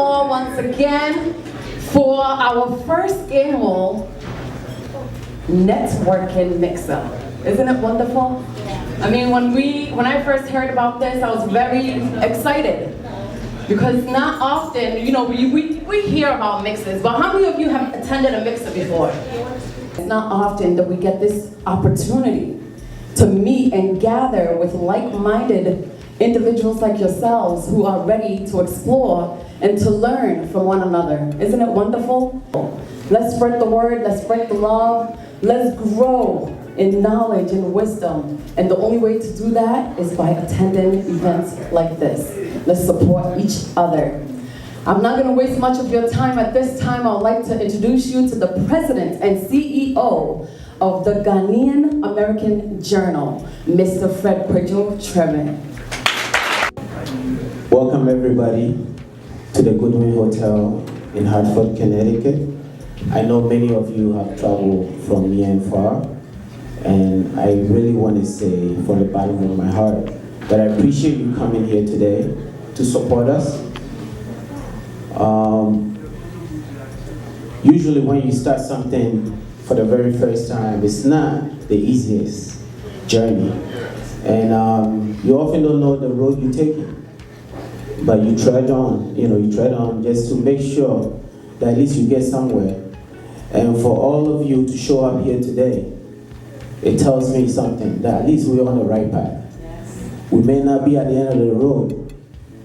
all once again for our first annual networking mix-up. Isn't it wonderful? I mean, when I first heard about this, I was very excited. Because not often, you know, we hear about mixes, but how many of you have attended a mixer before? It's not often that we get this opportunity to meet and gather with like-minded individuals like yourselves who are ready to explore and to learn from one another. Isn't it wonderful? Let's spread the word, let's spread the love, let's grow in knowledge and wisdom. And the only way to do that is by attending events like this. Let's support each other. I'm not going to waste much of your time. At this time, I would like to introduce you to the President and CEO of the Ghanaian American Journal, Mr. Fred Kwadwo Treme. Welcome everybody to the Goodwin Hotel in Hartford, Connecticut. I know many of you have traveled from near and far, and I really want to say from the bottom of my heart that I appreciate you coming here today to support us. Usually when you start something for the very first time, it's not the easiest journey. And you often don't know the road you're taking. But you tread on, you tread on just to make sure that at least you get somewhere. And for all of you to show up here today, it tells me something, that at least we're on the right path. Yes. We may not be at the end of the road,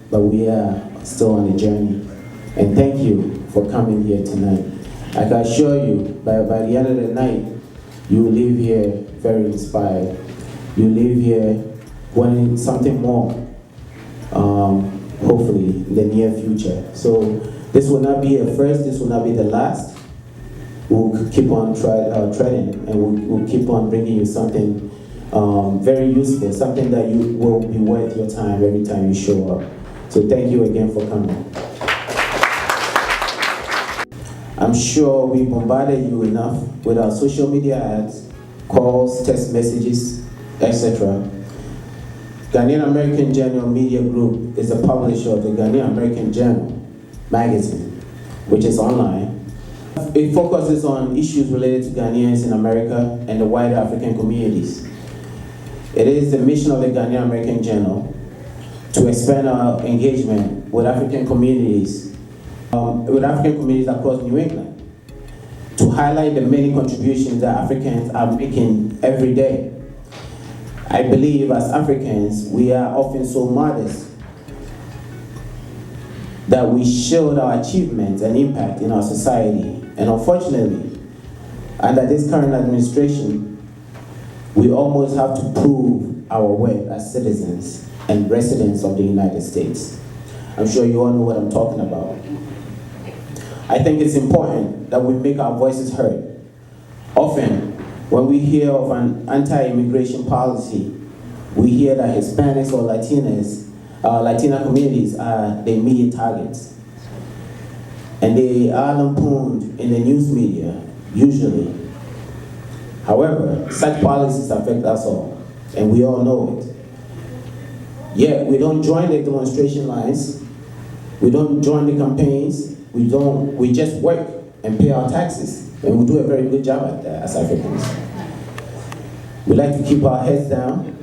but we are still on the journey. And thank you for coming here tonight. I can assure you, by the end of the night, you will leave here very inspired. You leave here wanting something more, hopefully in the near future. So this will not be a first, this will not be the last. We'll keep on treading, and we'll keep on bringing you something very useful, something that you will be worth your time every time you show up. So thank you again for coming. I'm sure we bombarded you enough with our social media ads, calls, text messages, etc. Ghanaian American Journal Media Group is the publisher of the Ghanaian American Journal magazine, which is online. It focuses on issues related to Ghanaians in America and the wider African communities. It is the mission of the Ghanaian American Journal to expand our engagement with African communities across New England, to highlight the many contributions that Africans are making every day. I believe as Africans, we are often so modest that we shield our achievements and impact in our society. And unfortunately, under this current administration, we almost have to prove our worth as citizens and residents of the United States. I'm sure you all know what I'm talking about. I think it's important that we make our voices heard. Often, when we hear of an anti-immigration policy, we hear that Hispanics or Latina communities are the immediate targets. And they are lampooned in the news media, usually. However, such policies affect us all, and we all know it. Yet, we don't join the demonstration lines, we don't join the campaigns, we just work and pay our taxes, and we do a very good job at that as Africans. We like to keep our heads down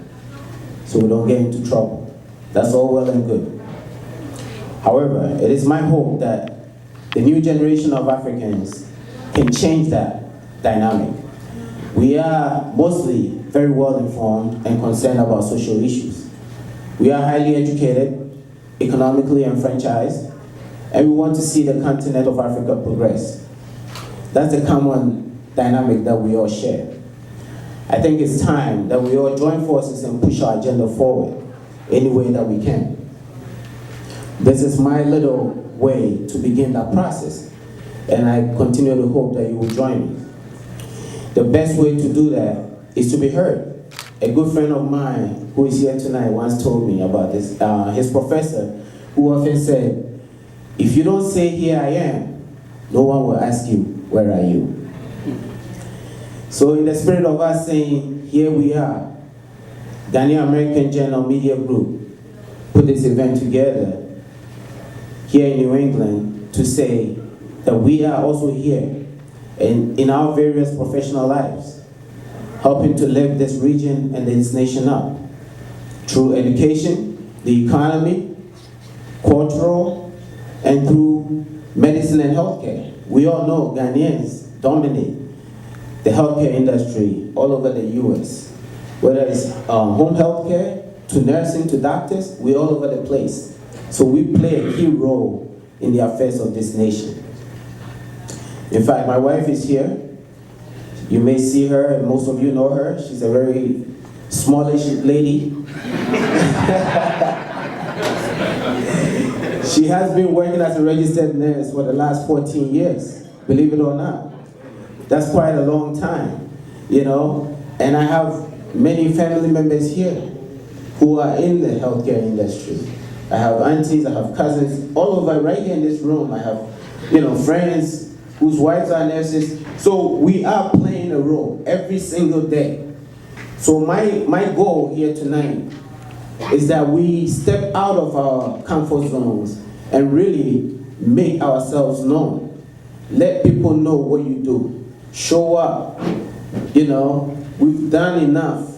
so we don't get into trouble. That's all well and good. However, it is my hope that the new generation of Africans can change that dynamic. We are mostly very well informed and concerned about social issues. We are highly educated, economically enfranchised, and we want to see the continent of Africa progress. That's the common dynamic that we all share. I think it's time that we all join forces and push our agenda forward any way that we can. This is my little way to begin that process, and I continue to hope that you will join me. The best way to do that is to be heard. A good friend of mine who is here tonight once told me about this. His professor, who often said, if you don't say here I am, no one will ask you, where are you? So in the spirit of us saying, here we are, Ghanaian American Journal Media Group put this event together. here in New England to say that we are also here in our various professional lives, helping to lift this region and this nation up through education, the economy, cultural, and through medicine and healthcare. We all know Ghanaians dominate the healthcare industry all over the US. Whether it's home healthcare, to nursing, to doctors, we're all over the place. So we play a key role in the affairs of this nation. In fact, my wife is here. You may see her, and most of you know her. She's a very smallish lady. She has been working as a registered nurse for the last 14 years, believe it or not. That's quite a long time, you know. And I have many family members here who are in the healthcare industry. I have aunties, I have cousins, all over right here in this room. I have, you know, friends whose wives are nurses. So we are playing a role every single day. So my goal here tonight is that we step out of our comfort zones and really make ourselves known. Let people know what you do. Show up. You know, we've done enough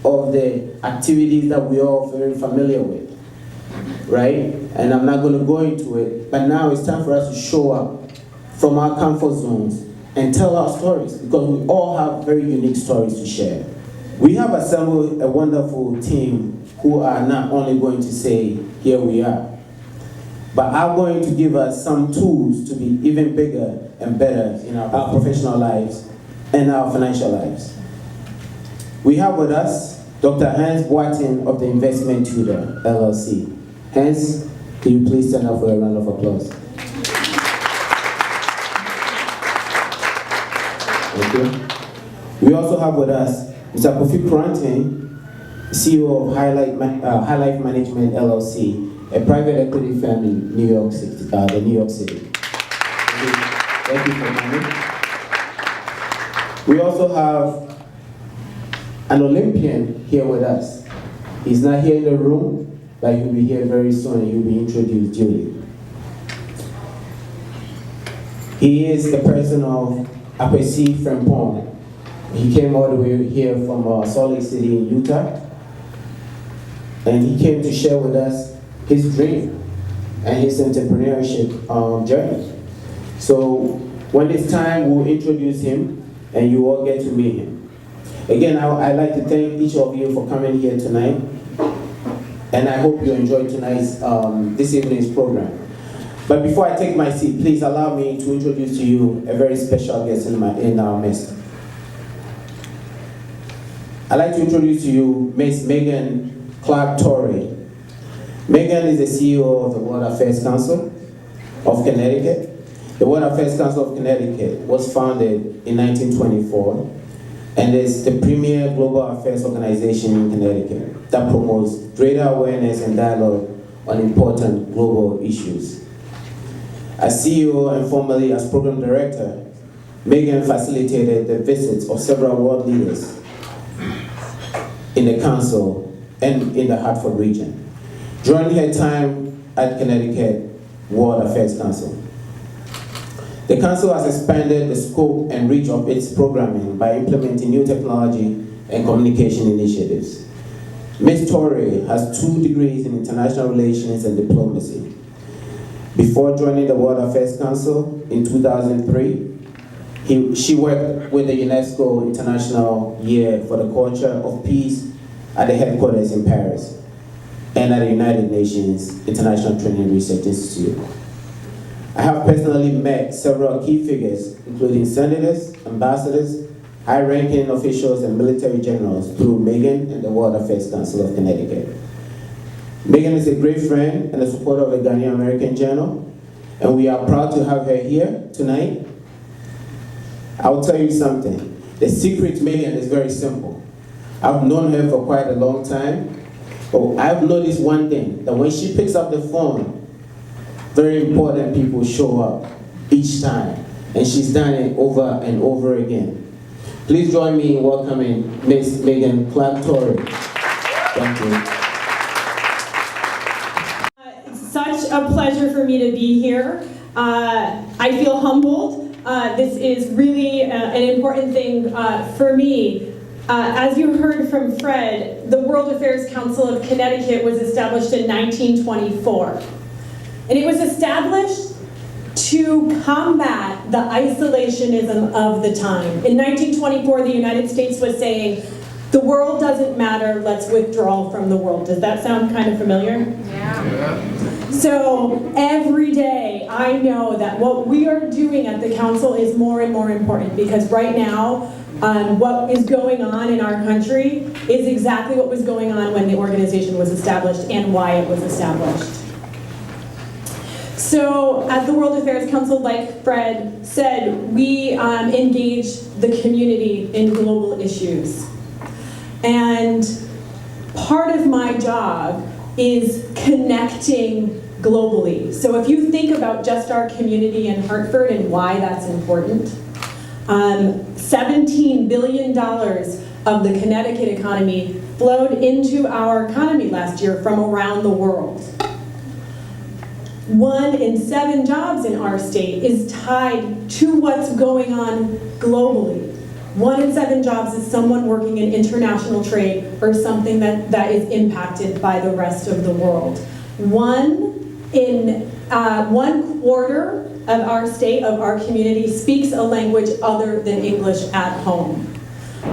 of the activities that we're all very familiar with, right? And I'm not going to go into it, but now it's time for us to show up from our comfort zones and tell our stories, because we all have very unique stories to share. We have assembled a wonderful team who are not only going to say, here we are, but are going to give us some tools to be even bigger and better in our professional lives and our financial lives. We have with us Dr. Hans Boateng of the Investment Tutor, LLC. Hans, can you please stand up for a round of applause? Thank you. We also have with us Mr. Kofi Kuranteng, CEO of High Life Management, LLC, a private equity firm in New York City, New York City. Thank you for coming. We also have an Olympian here with us. He's not here in the room, but he'll be here very soon and he'll be introduced duly. He is the person of Apesi Frempong. He came all the way here from Salt Lake City in Utah, and he came to share with us his dream and his entrepreneurship journey. So when it's time, we'll introduce him and you all get to meet him. Again, I'd like to thank each of you for coming here tonight, and I hope you enjoyed tonight's, this evening's program. But before I take my seat, please allow me to introduce to you a very special guest in our midst. I'd like to introduce to you Ms. Megan Clark-Torrey. Megan is the CEO of the World Affairs Council of Connecticut. The World Affairs Council of Connecticut was founded in 1924 and is the premier global affairs organization in Connecticut that promotes greater awareness and dialogue on important global issues. As CEO and formerly as program director, Megan facilitated the visits of several world leaders in the council and in the Hartford region during her time at Connecticut World Affairs Council. The council has expanded the scope and reach of its programming by implementing new technology and communication initiatives. Ms. Torrey has 2 degrees in international relations and diplomacy. Before joining the World Affairs Council in 2003, she worked with the UNESCO International Year for the Culture of Peace at the headquarters in Paris and at the United Nations International Training Research Institute. I have personally met several key figures, including senators, ambassadors, high-ranking officials, and military generals through Megan and the World Affairs Council of Connecticut. Megan is a great friend and a supporter of the Ghanaian American Journal, and we are proud to have her here tonight. I will tell you something. The secret to Megan is very simple. I've known her for quite a long time, but I've noticed one thing, that when she picks up the phone, very important people show up each time, and she's done it over and over again. Please join me in welcoming Ms. Megan Clark-Torrey. Thank you. It's such a pleasure pleasure for me to be here. I feel humbled. This is really an important thing for me. As you heard from Fred, the World Affairs Council of Connecticut was established in 1924. And it was established to combat the isolationism of the time. In 1924, the United States was saying, the world doesn't matter, let's withdraw from the world. Does that sound kind of familiar? Yeah. So every day I know that what we are doing at the council is more and more important, because right now what is going on in our country is exactly what was going on when the organization was established and why it was established. So at the World Affairs Council, like Fred said, we engage the community in global issues. And part of my job is connecting globally. So if you think about just our community in Hartford and why that's important, $17 billion of the Connecticut economy flowed into our economy last year from around the world. 1 in 7 jobs in our state is tied to what's going on globally. 1 in 7 jobs is someone working in international trade or something that is impacted by the rest of the world. 1 quarter of our state, of our community, speaks a language other than English at home.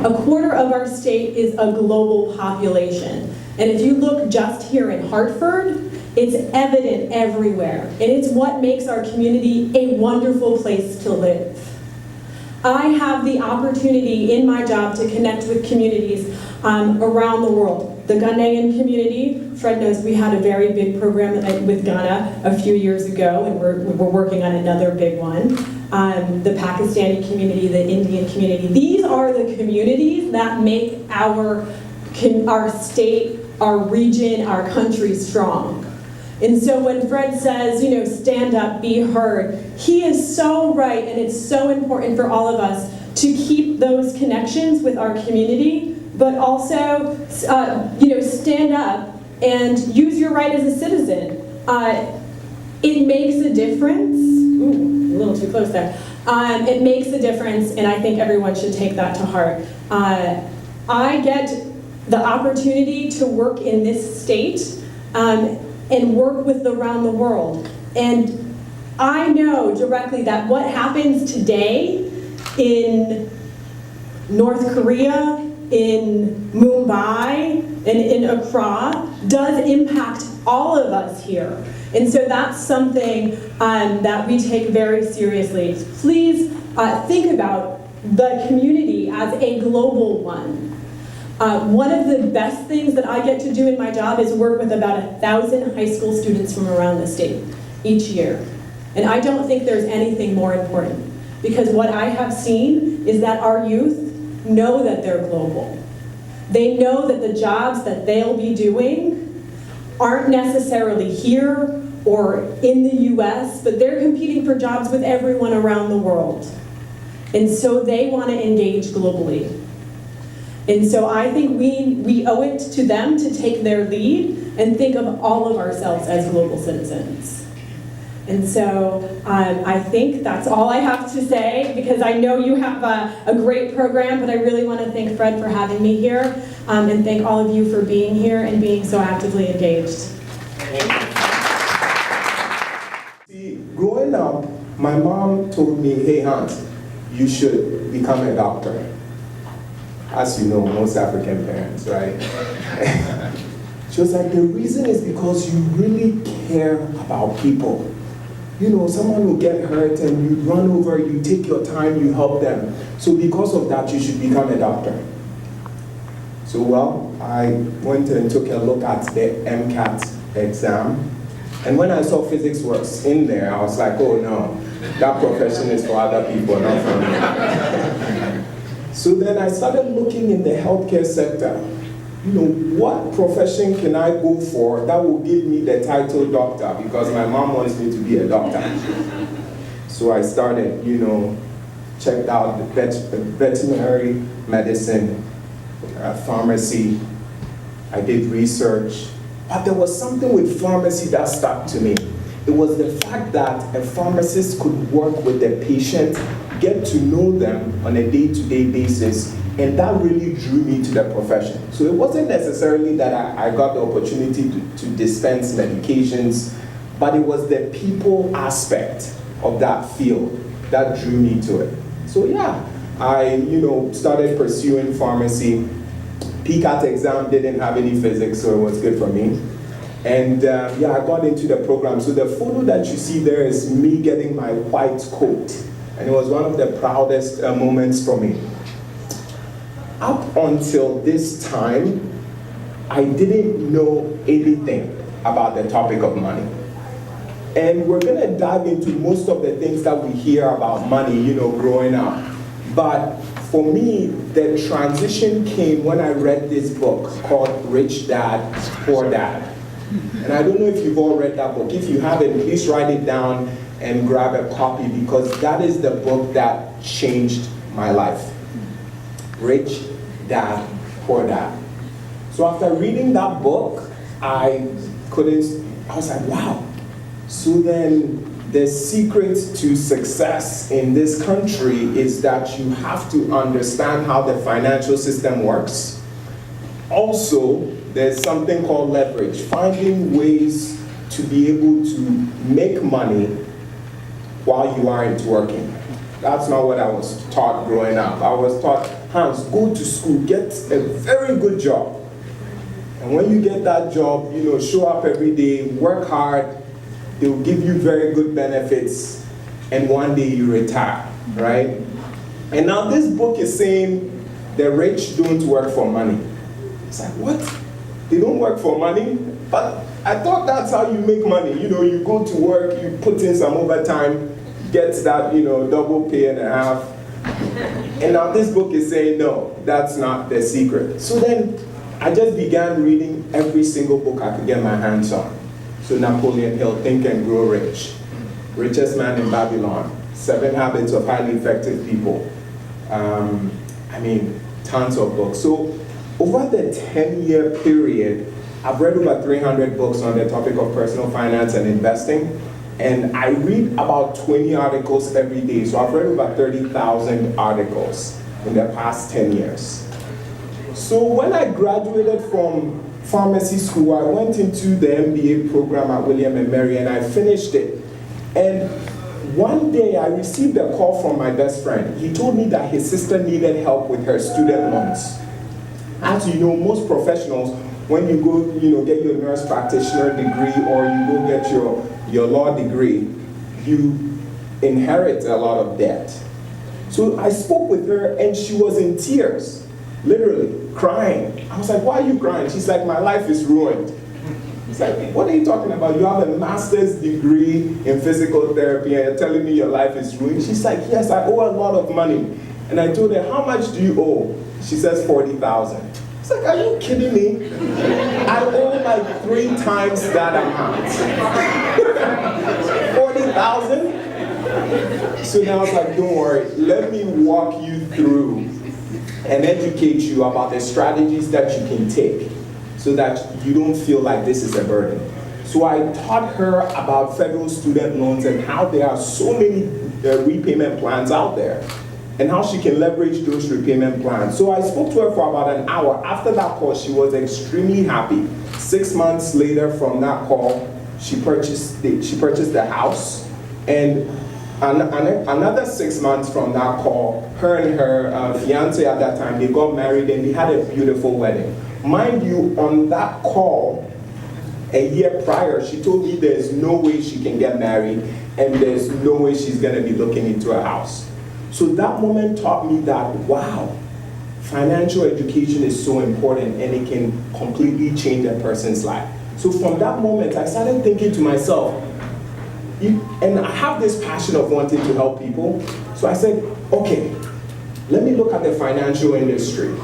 1/4 of our state is a global population. And if you look just here in Hartford, it's evident everywhere. And it's what makes our community a wonderful place to live. I have the opportunity in my job to connect with communities around the world. The Ghanaian community, Fred knows we had a very big program with Ghana a few years ago, and we're working on another big one. The Pakistani community, the Indian community. These are the communities that make our state, our region, our country strong. And so when Fred says, you know, stand up, be heard, he is so right, and it's so important for all of us to keep those connections with our community, but also, you know, stand up and use your right as a citizen. It makes a difference. Ooh, a little too close there. It makes a difference, and I think everyone should take that to heart. I get the opportunity to work in this state and work with around the world. And I know directly that what happens today in North Korea, in Mumbai, and in Accra does impact all of us here. And so that's something that we take very seriously. Please think about the community as a global one. One of the best things that I get to do in my job is work with about 1,000 high school students from around the state each year. And I don't think there's anything more important, because what I have seen is that our youth know that they're global. They know that the jobs that they'll be doing aren't necessarily here or in the US, but they're competing for jobs with everyone around the world. And so they want to engage globally. And so I think we owe it to them to take their lead and think of all of ourselves as global citizens. And so I think that's all I have to say, because I know you have a great program, but I really want to thank Fred for having me here, and thank all of you for being here and being so actively engaged. See, growing up, my mom told me, hey Hans, you should become a doctor. As you know, most African parents, right? She was like, the reason is because you really care about people. You know, someone will get hurt and you run over, you take your time, you help them. So because of that, you should become a doctor. So well, I went and took a look at the MCAT exam. And when I saw physics was in there, I was like, oh no, that profession is for other people, not for me. So then I started looking in the healthcare sector. You know, what profession can I go for that will give me the title doctor, because my mom wants me to be a doctor. So I started, you know, checked out the veterinary medicine, pharmacy. I did research, but there was something with pharmacy that stuck to me. It was the fact that a pharmacist could work with the patient, get to know them on a day-to-day basis, and that really drew me to the profession. So it wasn't necessarily that I got the opportunity to dispense medications, but it was the people aspect of that field that drew me to it. So yeah, I started pursuing pharmacy. PCAT exam didn't have any physics, so it was good for me. And yeah, I got into the program. So the photo that you see there is me getting my white coat. And it was one of the proudest moments for me. Up until this time, I didn't know anything about the topic of money. And we're gonna dive into most of the things that we hear about money, growing up. But for me, the transition came when I read this book called Rich Dad, Poor Dad. And I don't know if you've all read that book. If you haven't, please write it down and grab a copy, because that is the book that changed my life. Rich Dad, Poor Dad. So after reading that book, I was like, wow. So then the secret to success in this country is that you have to understand how the financial system works. Also, there's something called leverage, finding ways to be able to make money while you aren't working. That's not what I was taught growing up. I was taught, Hans, go to school, get a very good job. And when you get that job, show up every day, work hard, they will give you very good benefits, and one day you retire, right? And now this book is saying the rich don't work for money. It's like, what? They don't work for money? But I thought that's how you make money. You go to work, you put in some overtime, get that, double pay and a half. And now this book is saying, no, that's not the secret. So then I just began reading every single book I could get my hands on. So Napoleon Hill, Think and Grow Rich, Richest Man in Babylon, 7 Habits of Highly Effective People. Tons of books. So over the 10-year period, I've read over 300 books on the topic of personal finance and investing. And I read about 20 articles every day. So I've read over 30,000 articles in the past 10 years. So when I graduated from pharmacy school, I went into the MBA program at William & Mary, and I finished it. And one day I received a call from my best friend. He told me that his sister needed help with her student loans. As you know, most professionals, when you go, get your nurse practitioner degree or you go get your law degree, you inherit a lot of debt. So I spoke with her and she was in tears, literally crying. I was like, why are you crying? She's like, my life is ruined. It's like, what are you talking about? You have a master's degree in physical therapy and you're telling me your life is ruined? She's like, yes, I owe a lot of money. And I told her, how much do you owe? She says 40,000. It's like, are you kidding me? I owe like 3 times that amount. 40,000? So now I was like, don't worry, let me walk you through and educate you about the strategies that you can take so that you don't feel like this is a burden. So I taught her about federal student loans and how there are so many repayment plans out there, and how she can leverage those repayment plans. So I spoke to her for about an hour. After that call, she was extremely happy. 6 months later from that call, she purchased the house. And another 6 months from that call, her and her fiance at that time, they got married and they had a beautiful wedding. Mind you, on that call, a year prior, she told me there's no way she can get married and there's no way she's gonna be looking into a house. So that moment taught me that, wow, financial education is so important and it can completely change a person's life. So from that moment, I started thinking to myself, and I have this passion of wanting to help people. So I said, okay, let me look at the financial industry.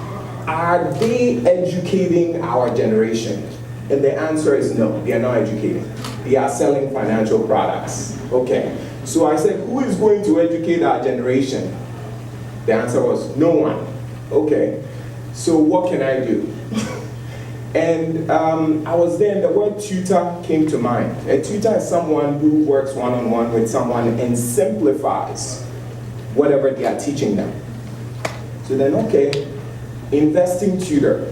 Are they educating our generation? And the answer is no, they are not educating. They are selling financial products. Okay. So I said, who is going to educate our generation? The answer was, no one. Okay, so what can I do? And I was there and the word tutor came to mind. A tutor is someone who works one-on-one with someone and simplifies whatever they are teaching them. So then, okay, investing tutor.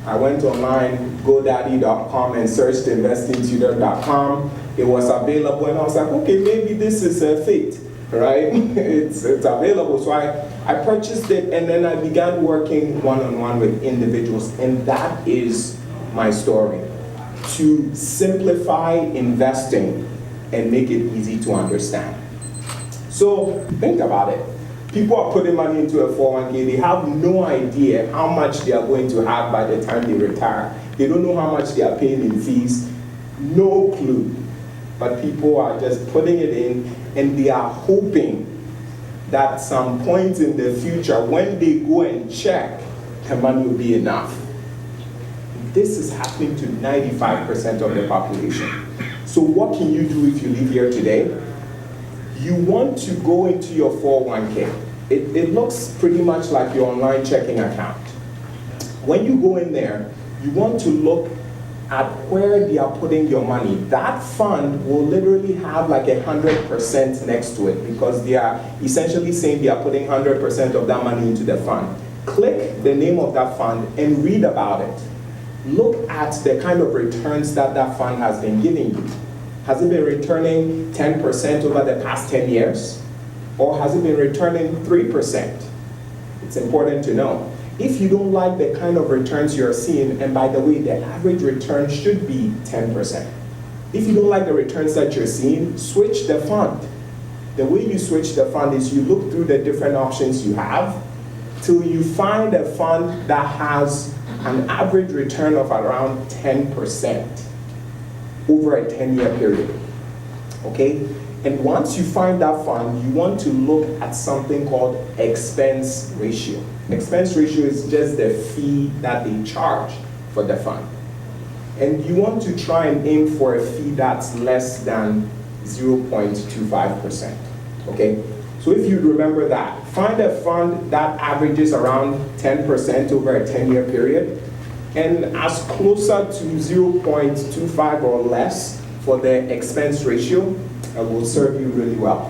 I went online, GoDaddy.com, and searched investingtutor.com. It was available, and I was like, okay, maybe this is a fit, right? it's available. So I purchased it, and then I began working one-on-one with individuals, and that is my story. To simplify investing and make it easy to understand. So think about it. People are putting money into a 401k, they have no idea how much they are going to have by the time they retire. They don't know how much they are paying in fees, no clue. But people are just putting it in, and they are hoping that some point in the future, when they go and check, the money will be enough. This is happening to 95% of the population. So what can you do if you live here today? You want to go into your 401k. It looks pretty much like your online checking account. When you go in there, you want to look at where they are putting your money. That fund will literally have like 100% next to it, because they are essentially saying they are putting 100% of that money into the fund. Click the name of that fund and read about it. Look at the kind of returns that that fund has been giving you. Has it been returning 10% over the past 10 years? Or has it been returning 3%? It's important to know. If you don't like the kind of returns you're seeing, and by the way, the average return should be 10%. If you don't like the returns that you're seeing, switch the fund. The way you switch the fund is you look through the different options you have till you find a fund that has an average return of around 10% over a 10-year period, okay? And once you find that fund, you want to look at something called expense ratio. Expense ratio is just the fee that they charge for the fund. And you want to try and aim for a fee that's less than 0.25%, okay? So if you remember that, find a fund that averages around 10% over a 10-year period, and as closer to 0.25 or less for the expense ratio, it will serve you really well.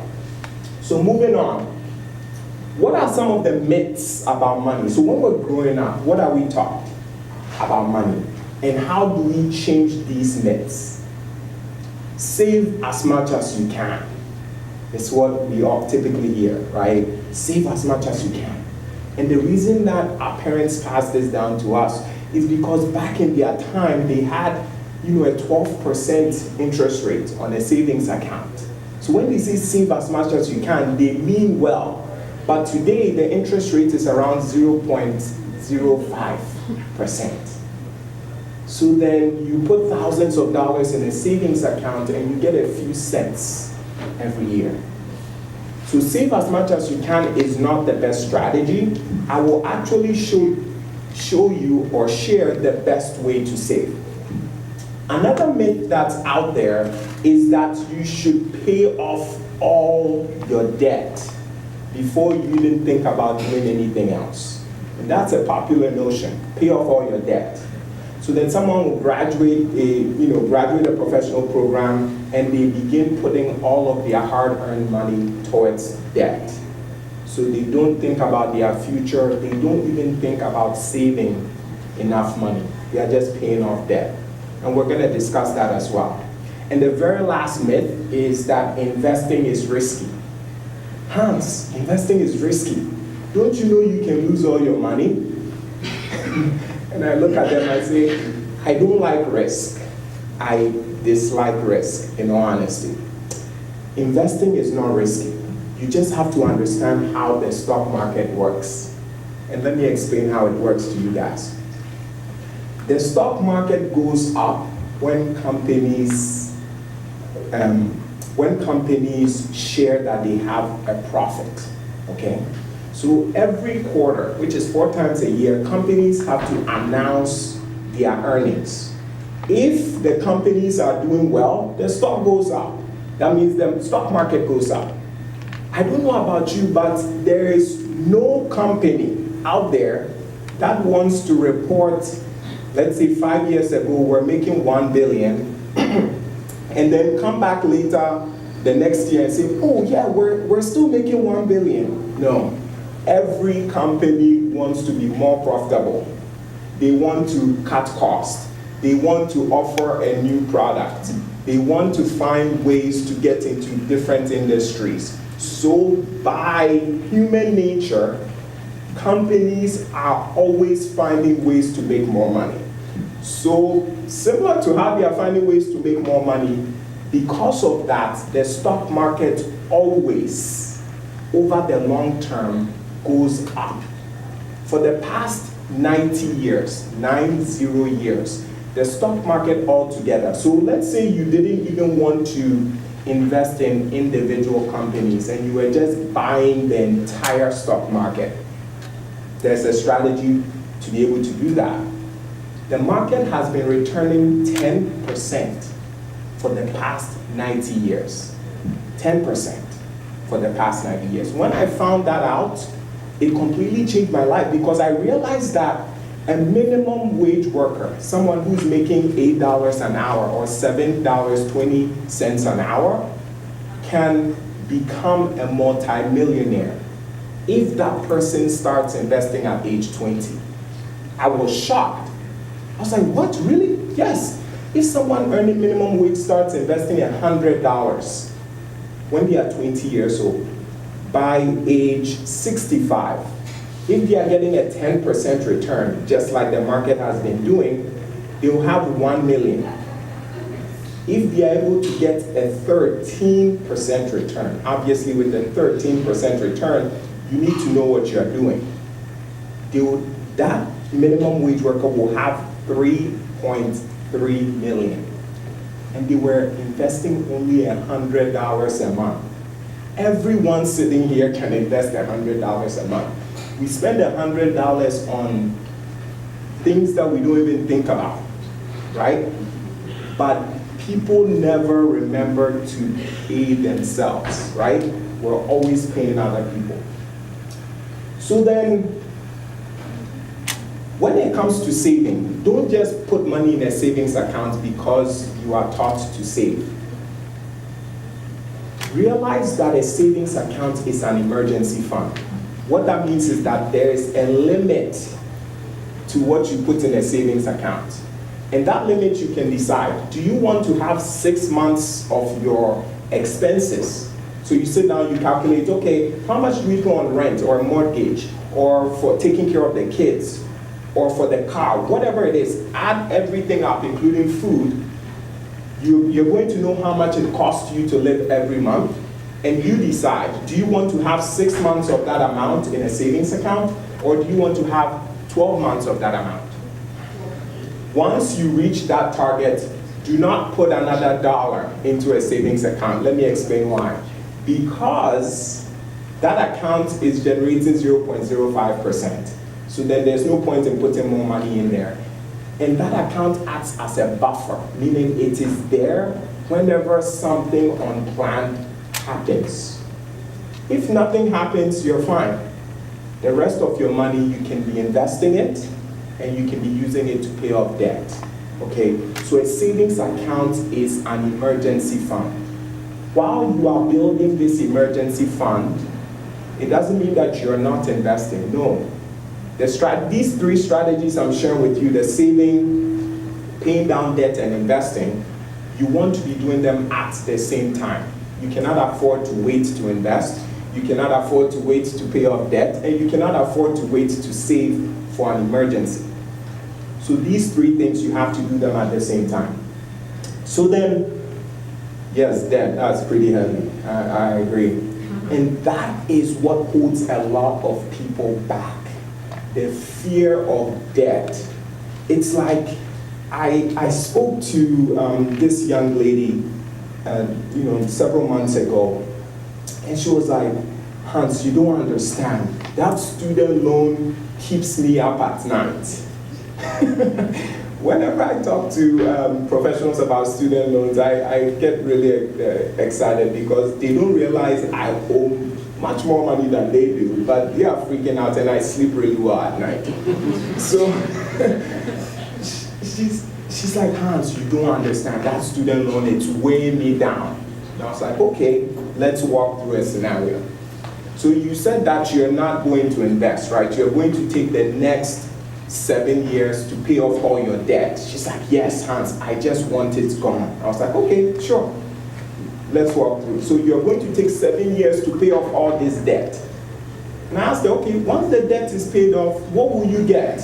So moving on, what are some of the myths about money? So when we're growing up, what are we taught about money? And how do we change these myths? Save as much as you can. It's what we all typically hear, right? Save as much as you can. And the reason that our parents passed this down to us is because back in their time, they had, a 12% interest rate on a savings account. So when they say save as much as you can, they mean well. But today, the interest rate is around 0.05%. So then you put thousands of dollars in a savings account and you get a few cents every year. So save as much as you can is not the best strategy. I will actually show you or share the best way to save. Another myth that's out there is that you should pay off all your debt before you even think about doing anything else. And that's a popular notion, pay off all your debt. So then someone will graduate a professional program and they begin putting all of their hard-earned money towards debt. So they don't think about their future, they don't even think about saving enough money. They are just paying off debt. And we're gonna discuss that as well. And the very last myth is that investing is risky. Hans, investing is risky. Don't you know you can lose all your money? And I look at them and I say, I don't like risk. I dislike risk, in all honesty. Investing is not risky. You just have to understand how the stock market works. And let me explain how it works to you guys. The stock market goes up when companies share that they have a profit, okay? So every quarter, which is 4 times a year, companies have to announce their earnings. If the companies are doing well, the stock goes up. That means the stock market goes up. I don't know about you, but there is no company out there that wants to report let's say 5 years ago, we're making 1 billion, and then come back later the next year and say, oh yeah, we're still making 1 billion. No, every company wants to be more profitable. They want to cut costs. They want to offer a new product. They want to find ways to get into different industries. So by human nature, companies are always finding ways to make more money. So similar to how they are finding ways to make more money, because of that, the stock market always, over the long term, goes up. For the past 90 years, 90 years, the stock market altogether. So let's say you didn't even want to invest in individual companies and you were just buying the entire stock market. There's a strategy to be able to do that. The market has been returning 10% for the past 90 years. 10% for the past 90 years. When I found that out, it completely changed my life because I realized that a minimum wage worker, someone who's making $8 an hour or $7.20 an hour, can become a multi-millionaire if that person starts investing at age 20. I was shocked. I was like, what, really? Yes. If someone earning minimum wage starts investing $100 when they are 20 years old, by age 65, if they are getting a 10% return, just like the market has been doing, they will have 1 million. If they are able to get a 13% return, obviously with the 13% return, you need to know what you're doing. That minimum wage worker will have 3.3 million. And they were investing only $100 a month. Everyone sitting here can invest $100 a month. We spend $100 on things that we don't even think about, right? But people never remember to pay themselves, right? We're always paying other people. So then, when it comes to saving, don't just put money in a savings account because you are taught to save. Realize that a savings account is an emergency fund. What that means is that there is a limit to what you put in a savings account. And that limit you can decide. Do you want to have 6 months of your expenses? So you sit down, you calculate, okay, how much do we pay on rent or mortgage or for taking care of the kids or for the car, whatever it is, add everything up, including food. You're going to know how much it costs you to live every month, and you decide, do you want to have 6 months of that amount in a savings account, or do you want to have 12 months of that amount? Once you reach that target, do not put another dollar into a savings account. Let me explain why. Because that account is generating 0.05%. So then there's no point in putting more money in there. And that account acts as a buffer, meaning it is there whenever something unplanned happens. If nothing happens, you're fine. The rest of your money, you can be investing it, and you can be using it to pay off debt. Okay? So a savings account is an emergency fund. While you are building this emergency fund, it doesn't mean that you're not investing. No. These 3 strategies I'm sharing with you, the saving, paying down debt, and investing, you want to be doing them at the same time. You cannot afford to wait to invest, you cannot afford to wait to pay off debt, and you cannot afford to wait to save for an emergency. So these 3 things, you have to do them at the same time. So then, yes, debt, that's pretty heavy, I agree. And that is what holds a lot of people back. The fear of debt. It's like, I spoke to this young lady, several months ago, and she was like, Hans, you don't understand. That student loan keeps me up at night. Whenever I talk to professionals about student loans, I get really excited because they don't realize I owe much more money than they do, but they are freaking out and I sleep really well at night. So she's like, Hans, you don't understand. That student loan, it's weighing me down. And I was like, okay, let's walk through a scenario. So you said that you're not going to invest, right? You're going to take the next 7 years to pay off all your debt. She's like, yes, Hans, I just want it gone. I was like, okay, sure. Let's walk through. So you're going to take 7 years to pay off all this debt. And I asked her, okay, once the debt is paid off, what will you get?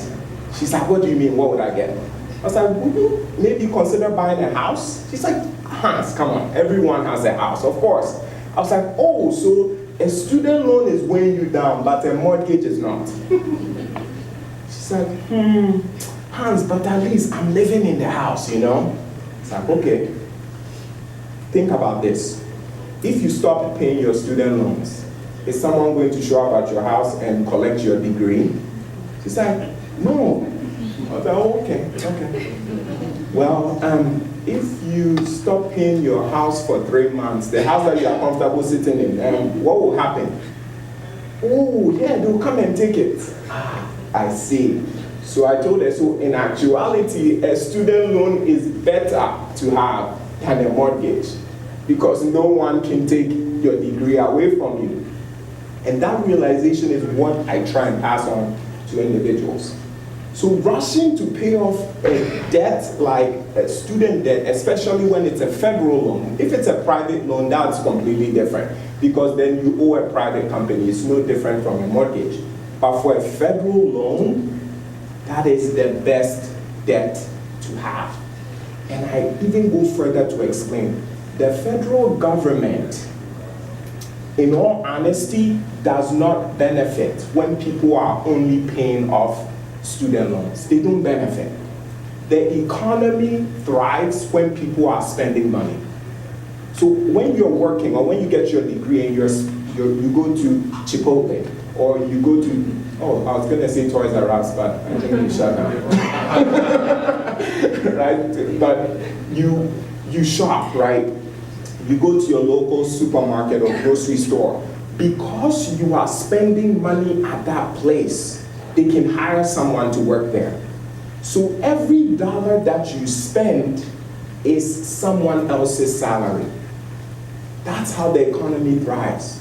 She's like, what do you mean, what would I get? I was like, would you maybe consider buying a house? She's like, Hans, come on, everyone has a house, of course. I was like, oh, so a student loan is weighing you down, but a mortgage is not. She's like, Hans, but at least I'm living in the house, you know? It's like, okay, think about this. If you stop paying your student loans, is someone going to show up at your house and collect your degree? She's like, no. I was like, oh, okay. Well, if you stop paying your house for 3 months, the house that you are comfortable sitting in, what will happen? Oh, yeah, they'll come and take it. I see. So I told her, so in actuality, a student loan is better to have than a mortgage because no one can take your degree away from you. And that realization is what I try and pass on to individuals. So rushing to pay off a debt like a student debt, especially when it's a federal loan, if it's a private loan, that's completely different because then you owe a private company. It's no different from a mortgage. But for a federal loan, that is the best debt to have. And I even go further to explain. The federal government, in all honesty, does not benefit when people are only paying off student loans. They don't benefit. The economy thrives when people are spending money. So when you're working or when you get your degree and you go to Chipotle or you go to, I was going to say Toys R Us, but I think we shut down. Right? But you shop, right? You go to your local supermarket or grocery store. Because you are spending money at that place, they can hire someone to work there. So every dollar that you spend is someone else's salary. That's how the economy thrives.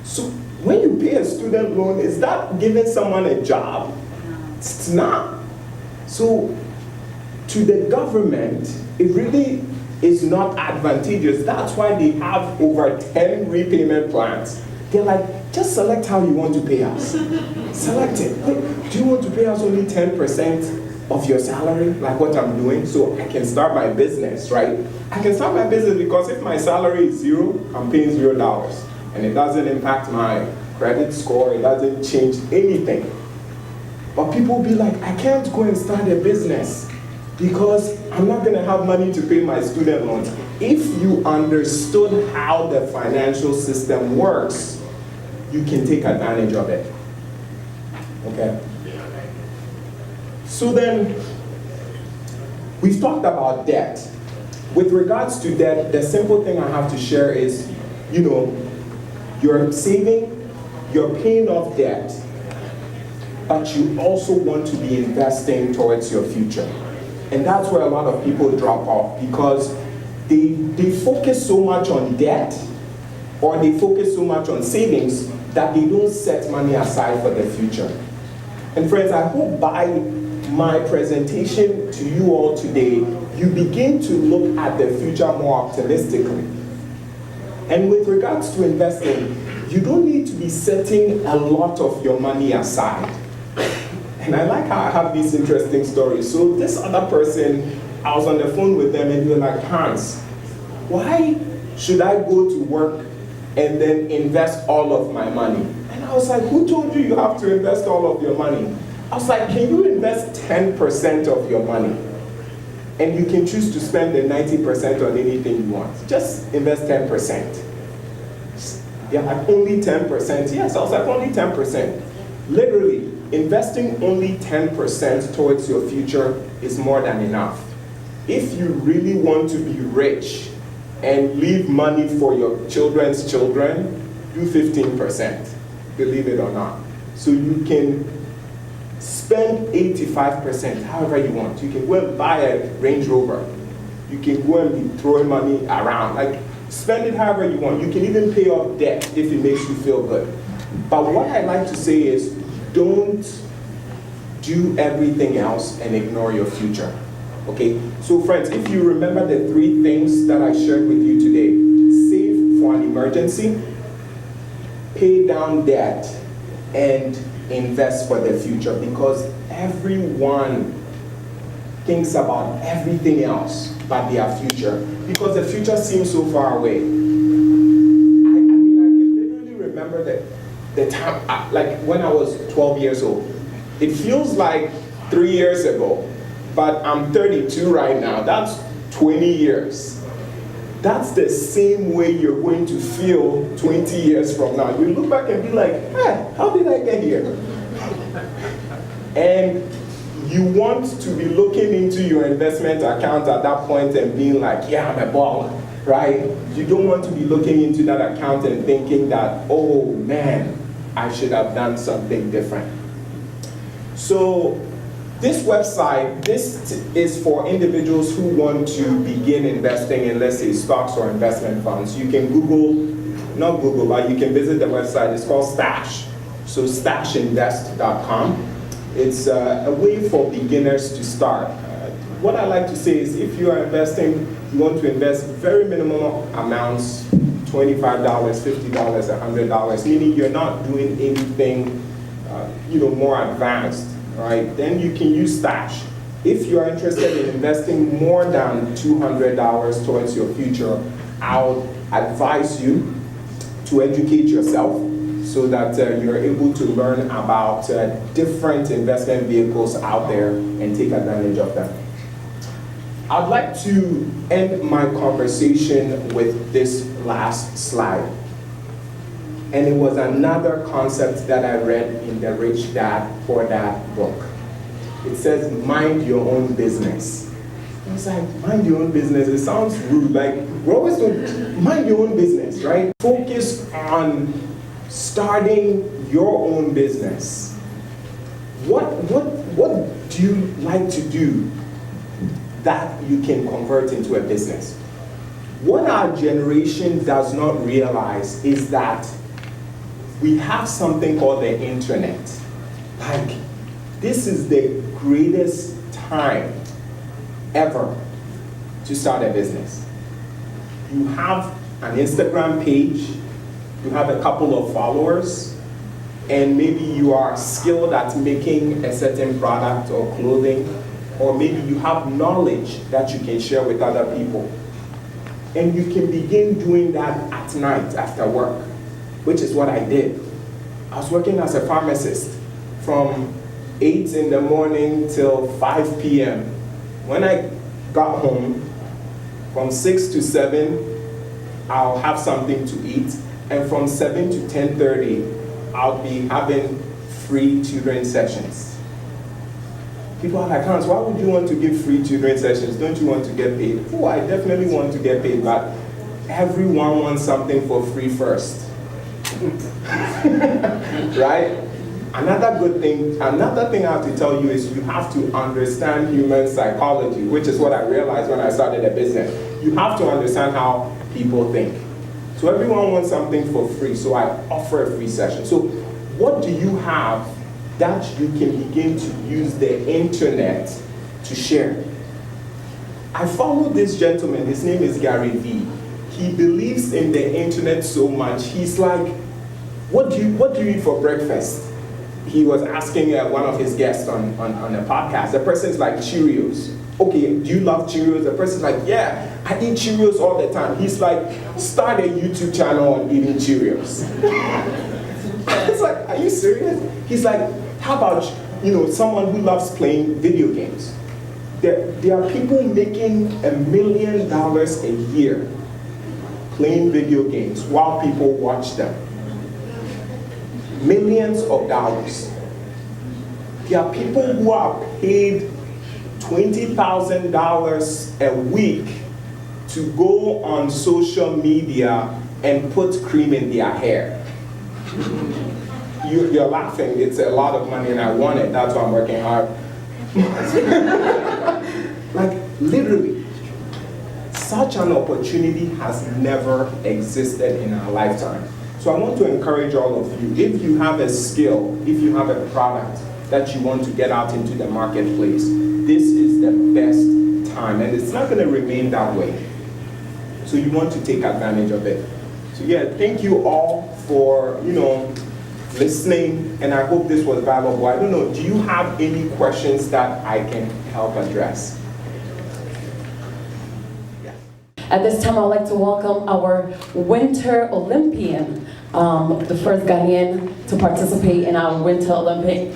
So when you pay a student loan, is that giving someone a job? It's not. So to the government, it really is not advantageous. That's why they have over 10 repayment plans. They're like, just select how you want to pay us. Select it. Do you want to pay us only 10% of your salary, like what I'm doing, so I can start my business, right? I can start my business because if my salary is zero, I'm paying $0. And it doesn't impact my credit score, it doesn't change anything. But people will be like, I can't go and start a business because I'm not going to have money to pay my student loans. If you understood how the financial system works, you can take advantage of it. Okay? So then, we've talked about debt. With regards to debt, the simple thing I have to share is, you're saving, you're paying off debt, but you also want to be investing towards your future. And that's where a lot of people drop off because they focus so much on debt or they focus so much on savings that they don't set money aside for the future. And friends, I hope by my presentation to you all today, you begin to look at the future more optimistically. And with regards to investing, you don't need to be setting a lot of your money aside. And I like how I have these interesting stories. So this other person, I was on the phone with them and they were like, Hans, why should I go to work and then invest all of my money? And I was like, who told you you have to invest all of your money? I was like, can you invest 10% of your money? And you can choose to spend the 90% on anything you want. Just invest 10%. Yeah, like only 10%. Yes, I was like, only 10%. Literally, investing only 10% towards your future is more than enough. If you really want to be rich and leave money for your children's children, do 15%, believe it or not. So you can Spend 85%, however you want. You can go and buy a Range Rover. You can go and be throwing money around. Like, spend it however you want. You can even pay off debt if it makes you feel good. But what I like to say is, don't do everything else and ignore your future. Okay? So friends, if you remember the 3 things that I shared with you today, save for an emergency, pay down debt, and invest for the future, because everyone thinks about everything else but their future, because the future seems so far away. I mean, I can literally remember the time, like when I was 12 years old. It feels like 3 years ago, but I'm 32 right now. That's 20 years. That's the same way you're going to feel 20 years from now. You look back and be like, hey, how did I get here? And you want to be looking into your investment account at that point and being like, yeah, I'm a baller, right? You don't want to be looking into that account and thinking that, oh man, I should have done something different. So this website, this is for individuals who want to begin investing in, let's say, stocks or investment funds. You can not Google, but you can visit the website. It's called Stash. So stashinvest.com. It's a way for beginners to start. What I like to say is, if you are investing, you want to invest very minimal amounts, $25, $50, $100, meaning you're not doing anything more advanced, right? Then you can use Stash. If you are interested in investing more than $200 towards your future, I would advise you to educate yourself so that you're able to learn about different investment vehicles out there and take advantage of them. I'd like to end my conversation with this last slide. And it was another concept that I read in the Rich Dad, Poor Dad book. It says, mind your own business. I was like, mind your own business? It sounds rude. Like, we're always doing, mind your own business, right? Focus on starting your own business. What do you like to do that you can convert into a business? What our generation does not realize is that we have something called the internet. Like, this is the greatest time ever to start a business. You have an Instagram page, you have a couple of followers, and maybe you are skilled at making a certain product or clothing, or maybe you have knowledge that you can share with other people. And you can begin doing that at night after work, which is what I did. I was working as a pharmacist from 8 in the morning till 5 p.m. When I got home, from 6 to 7, I'll have something to eat. And from 7 to 10:30, I'll be having free tutoring sessions. People are like, Hans, why would you want to give free tutoring sessions? Don't you want to get paid? Oh, I definitely want to get paid, but everyone wants something for free first. Right? Another thing I have to tell you is you have to understand human psychology, which is what I realized when I started a business. You have to understand how people think. So everyone wants something for free, so I offer a free session. So what do you have that you can begin to use the internet to share? I follow this gentleman, his name is Gary Vee. He believes in the internet so much. He's like, what do you eat for breakfast? He was asking one of his guests on a podcast. The person's like, Cheerios. Okay, do you love Cheerios? The person's like, yeah, I eat Cheerios all the time. He's like, start a YouTube channel on eating Cheerios. It's like, are you serious? He's like, how about, someone who loves playing video games? There are people making $1 million a year playing video games while people watch them. Millions of dollars. There are people who are paid $20,000 a week to go on social media and put cream in their hair. you're laughing. It's a lot of money and I want it. That's why I'm working hard. Like, literally, such an opportunity has never existed in our lifetime. So I want to encourage all of you, if you have a skill, if you have a product that you want to get out into the marketplace, this is the best time, and it's not going to remain that way. So you want to take advantage of it. So yeah, thank you all for, listening, and I hope this was valuable. I don't know, do you have any questions that I can help address? At this time, I'd like to welcome our Winter Olympian, the first Ghanaian to participate in our Winter Olympic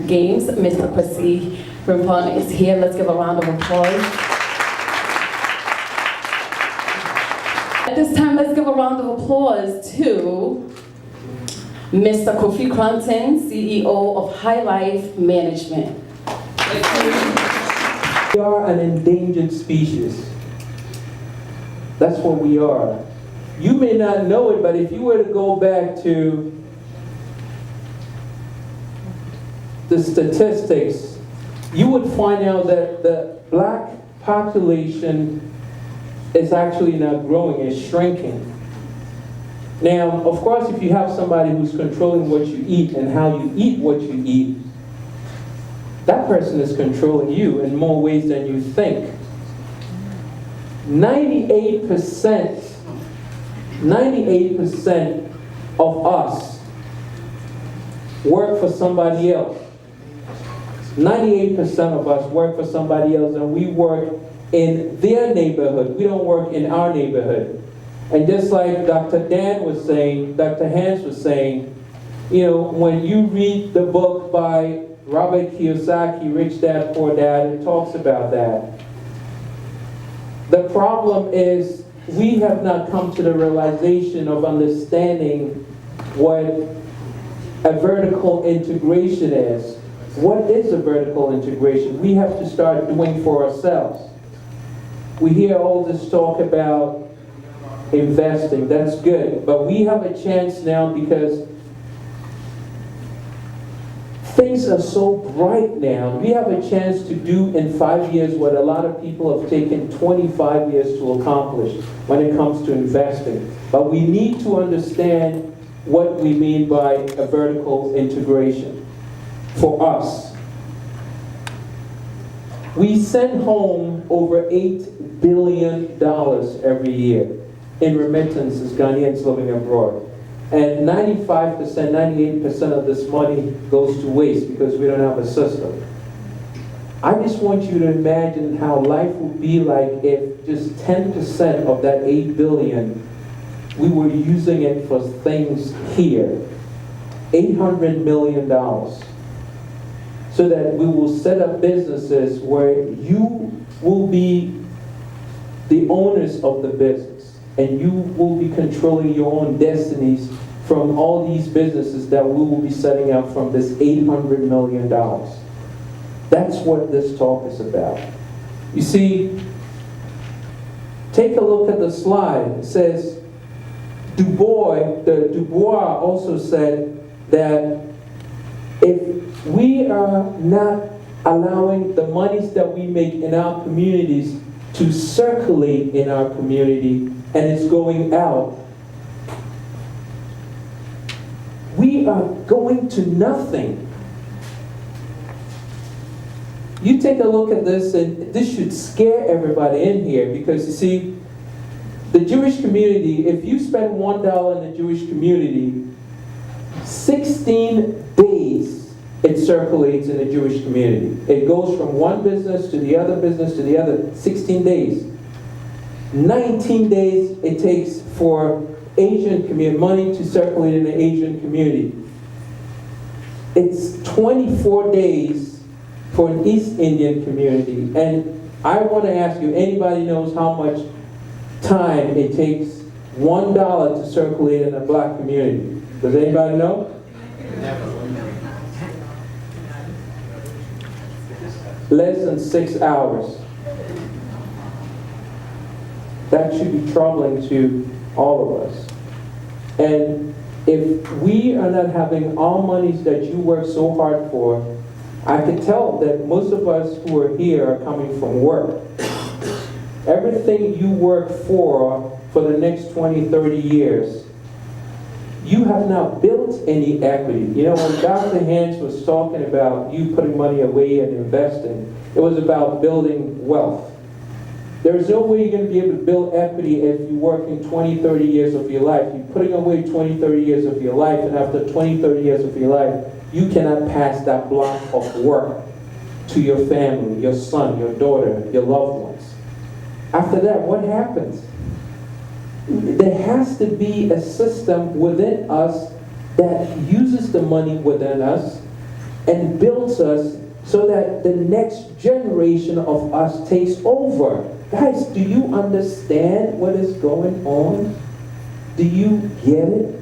Games. Mr. Kwesi Rimpon is here. Let's give a round of applause. At this time, let's give a round of applause to Mr. Kofi Cranton, CEO of High Life Management. We are an endangered species. That's what we are. You may not know it, but if you were to go back to the statistics, you would find out that the black population is actually not growing, it's shrinking. Now, of course, if you have somebody who's controlling what you eat and how you eat what you eat, that person is controlling you in more ways than you think. 98% of us work for somebody else. 98% of us work for somebody else, and we work in their neighborhood. We don't work in our neighborhood. And just like Dr. Dan was saying, Dr. Hans was saying, when you read the book by Robert Kiyosaki, Rich Dad, Poor Dad, it talks about that. The problem is we have not come to the realization of understanding what a vertical integration is. What is a vertical integration? We have to start doing for ourselves. We hear all this talk about investing, that's good, but we have a chance now because things are so bright now. We have a chance to do in 5 years what a lot of people have taken 25 years to accomplish when it comes to investing. But we need to understand what we mean by a vertical integration for us. We send home over $8 billion every year in remittances, Ghanaians living abroad. And 95%, 98% of this money goes to waste because we don't have a system. I just want you to imagine how life would be like if just 10% of that 8 billion, we were using it for things here. $800 million. So that we will set up businesses where you will be the owners of the business and you will be controlling your own destinies from all these businesses that we will be setting up from this $800 million. That's what this talk is about. You see, take a look at the slide. It says, Du Bois also said that if we are not allowing the monies that we make in our communities to circulate in our community and it's going out, we are going to nothing. You take a look at this, and this should scare everybody in here, because you see, the Jewish community, if you spend $1 in the Jewish community, 16 days it circulates in the Jewish community. It goes from one business to the other business to the other, 16 days. 19 days it takes for Asian community, money to circulate in the Asian community. It's 24 days for an East Indian community. And I want to ask you, anybody knows how much time it takes $1 to circulate in a black community? Does anybody know? Less than 6 hours. That should be troubling to all of us. And if we are not having our monies that you work so hard for, I can tell that most of us who are here are coming from work. Everything you work for the next 20, 30 years, you have not built any equity. You know, when Dr. Hans was talking about you putting money away and investing, it was about building wealth. There's no way you're going to be able to build equity if you're working 20, 30 years of your life. You're putting away 20, 30 years of your life, and after 20, 30 years of your life, you cannot pass that block of work to your family, your son, your daughter, your loved ones. After that, what happens? There has to be a system within us that uses the money within us and builds us so that the next generation of us takes over. Guys, do you understand what is going on? Do you get it?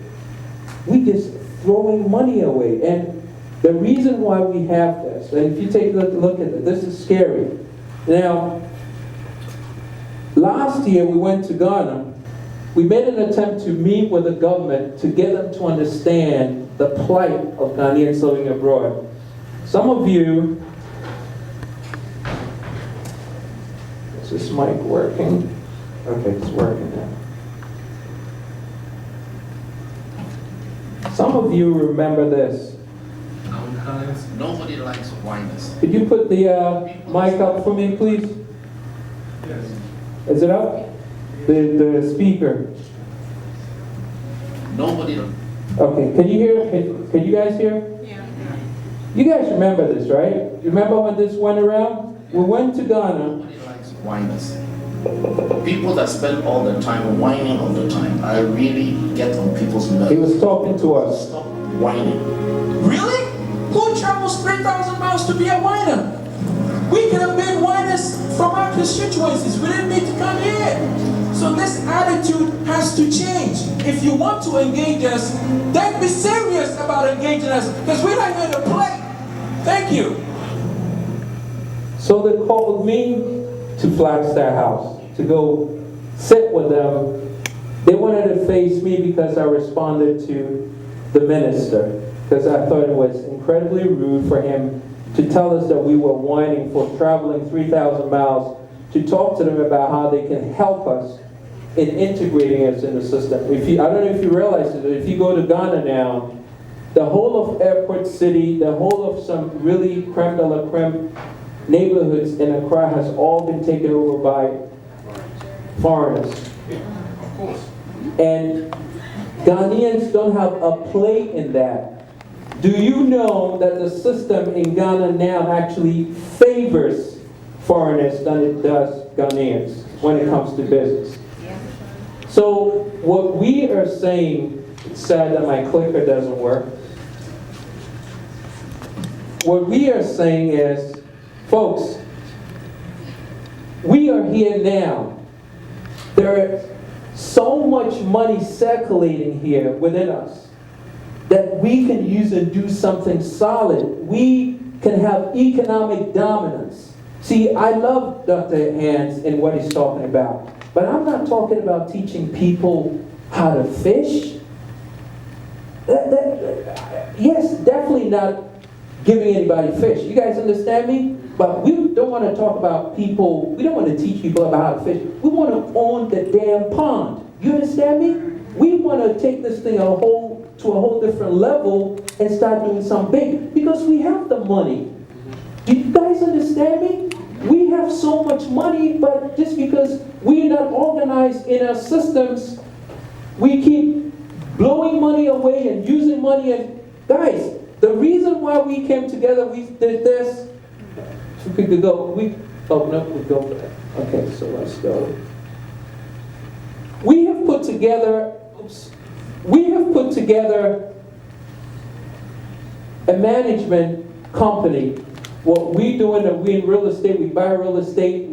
We just throwing money away. And the reason why we have this, and if you take a look at it, this is scary. Now, last year we went to Ghana. We made an attempt to meet with the government to get them to understand the plight of Ghanaians living abroad. Some of you, is this mic working? Okay, it's working now. Some of you remember this. Nobody likes whiners. Could you put the mic up for me, please? Yes. Is it up? The speaker. Nobody. Okay, can you hear? Can you guys hear? Yeah. You guys remember this, right? You remember when this went around? We went to Ghana. Nobody likes whiners. People that spend all the time whining all the time. I really get on people's nerves. He was talking to us. Stop whining. Really? Who travels 3,000 miles to be a whiner? We could have been whiners from our constituencies. We didn't need to come here. So this attitude has to change. If you want to engage us, then be serious about engaging us, because we're not going to play. Thank you. So they called me to Flagstaff House to go sit with them. They wanted to face me because I responded to the minister, because I thought it was incredibly rude for him to tell us that we were whining for traveling 3,000 miles to talk to them about how they can help us in integrating us in the system. I don't know if you realize it, but if you go to Ghana now, the whole of Airport City, the whole of some really creme de la creme neighborhoods in Accra has all been taken over by foreigners. Of course. And Ghanaians don't have a play in that. Do you know that the system in Ghana now actually favors foreigners than it does Ghanaians when it comes to business? So what we are saying, it's sad that my clicker doesn't work. What we are saying is, folks, we are here now. There is so much money circulating here within us that we can use and do something solid. We can have economic dominance. See, I love Dr. Hans and what he's talking about, but I'm not talking about teaching people how to fish. Yes, definitely not giving anybody fish. You guys understand me? But we don't want to talk about people, we don't want to teach people about how to fish. We want to own the damn pond. You understand me? We want to take this thing to a whole different level and start doing something big, because we have the money. Do you guys understand me? We have so much money, but just because we're not organized in our systems, we keep blowing money away and using money. And guys, the reason why we came together, we did this. If we could go, we go back. Okay, so let's go. We have put together a management company. What we doing, that we in real estate, we buy real estate,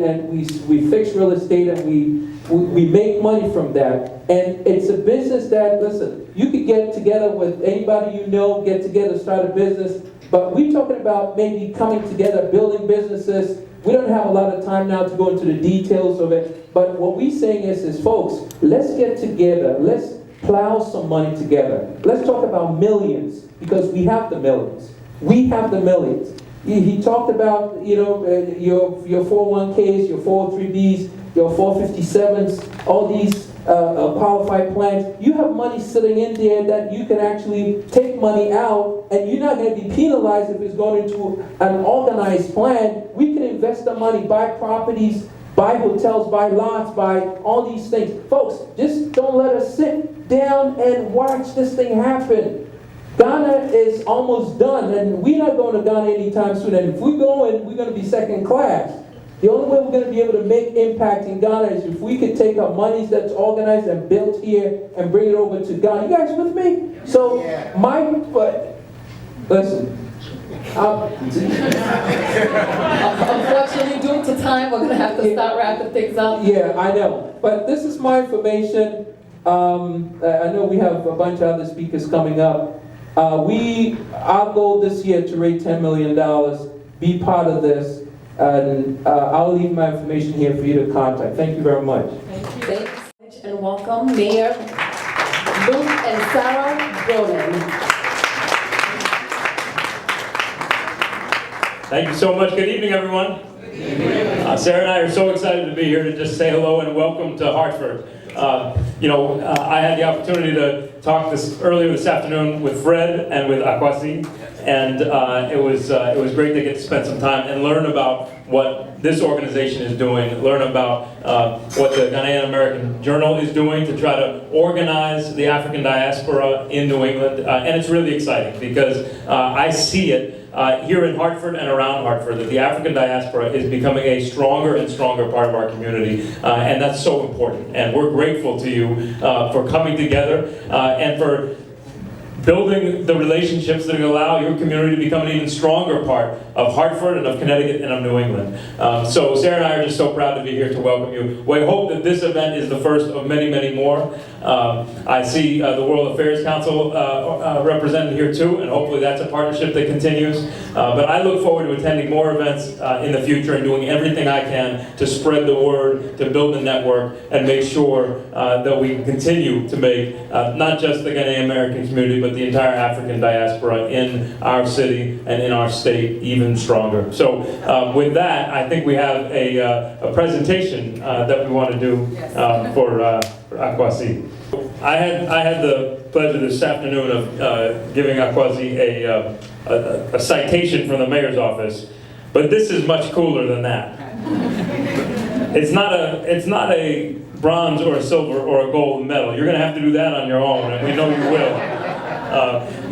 and we fix real estate, and we make money from that. And it's a business that, listen, you could get together with anybody you know, get together, start a business, but we're talking about maybe coming together, building businesses. We don't have a lot of time now to go into the details of it, but what we're saying is folks, let's get together, let's plow some money together. Let's talk about millions, because we have the millions. We have the millions. He talked about, you know, your 401ks, your 403bs, your 457s, all these qualified plans. You have money sitting in there that you can actually take money out, and you're not going to be penalized if it's going into an organized plan. We can invest the money, buy properties, buy hotels, buy lots, buy all these things. Folks, just don't let us sit down and watch this thing happen. Ghana is almost done, and we're not going to Ghana anytime soon. And if we're going, we're going to be second class. The only way we're going to be able to make impact in Ghana is if we could take our monies that's organized and built here and bring it over to Ghana. You guys with me? So, listen. Unfortunately, due to time, we're going to have to start wrapping things up. Yeah, I know. But this is my information. I know we have a bunch of other speakers coming up. Our goal this year to raise $10 million, be part of this, and I'll leave my information here for you to contact. Thank you very much. Thanks, and welcome Mayor Luke and Sarah Broden. Thank you so much. Good evening, everyone. Sarah and I are so excited to be here to just say hello and welcome to Hartford. I had the opportunity to talk earlier this afternoon with Fred and with Akwasi, and it was great to get to spend some time and learn about what this organization is doing, learn about what the Ghanaian American Journal is doing to try to organize the African diaspora in New England, and it's really exciting because I see it here in Hartford and around Hartford, that the African diaspora is becoming a stronger and stronger part of our community, and that's so important. And we're grateful to you for coming together and for building the relationships that allow your community to become an even stronger part of Hartford and of Connecticut and of New England. So Sarah and I are just so proud to be here to welcome you. We hope that this event is the first of many, many more. I see the World Affairs Council represented here too, and hopefully that's a partnership that continues. But I look forward to attending more events in the future and doing everything I can to spread the word, to build the network, and make sure that we continue to make not just the Ghanaian American community, but the entire African diaspora in our city and in our state even stronger. So with that, I think we have a presentation that we want to do for Akwasi. I had the pleasure this afternoon of giving Akwasi a citation from the mayor's office, but this is much cooler than that. It's not a bronze or a silver or a gold medal. You're going to have to do that on your own, and we know you will.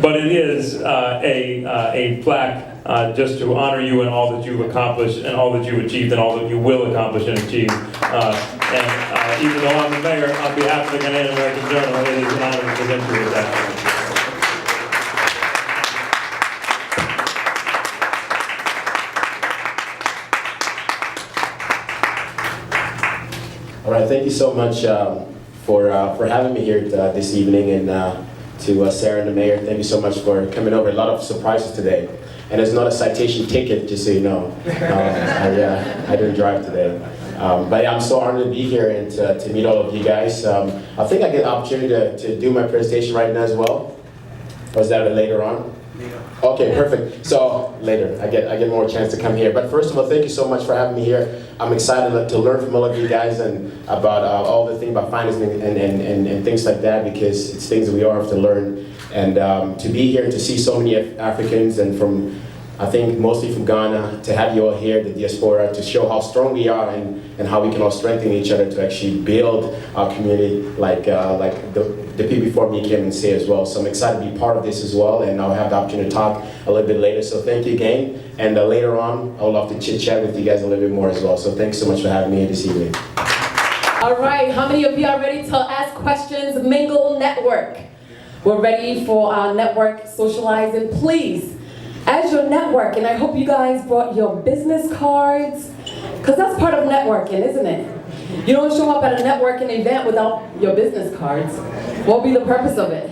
But it is a plaque just to honor you and all that you've accomplished and all that you've achieved and all that you will accomplish and achieve. And even though I'm the mayor, on behalf of the Ghanaian American Journal, it is an honor to present you with that. All right, thank you so much for having me here this evening, and to Sarah and the mayor, thank you so much for coming over. A lot of surprises today, and it's not a citation ticket, just so you know. I didn't drive today, but yeah, I'm so honored to be here and to meet all of you guys. I think I get the opportunity to do my presentation right now as well, or is that later on? Okay, perfect. So later, I get more chance to come here. But first of all, thank you so much for having me here. I'm excited to learn from all of you guys and about all the things about finance and things like that, because it's things that we all have to learn. And to be here and to see so many Africans and from, I think mostly from Ghana, to have you all here, the diaspora, to show how strong we are and how we can all strengthen each other to actually build our community like the people before me came and say as well. So I'm excited to be part of this as well, and I'll have the opportunity to talk a little bit later. So thank you again, and later on, I would love to chit chat with you guys a little bit more as well. So thanks so much for having me here this evening. All right, how many of you are ready to ask questions, mingle, network? We're ready for our network socializing. Please, as your network, and I hope you guys brought your business cards, because that's part of networking, isn't it? You don't show up at a networking event without your business cards. What will be the purpose of it?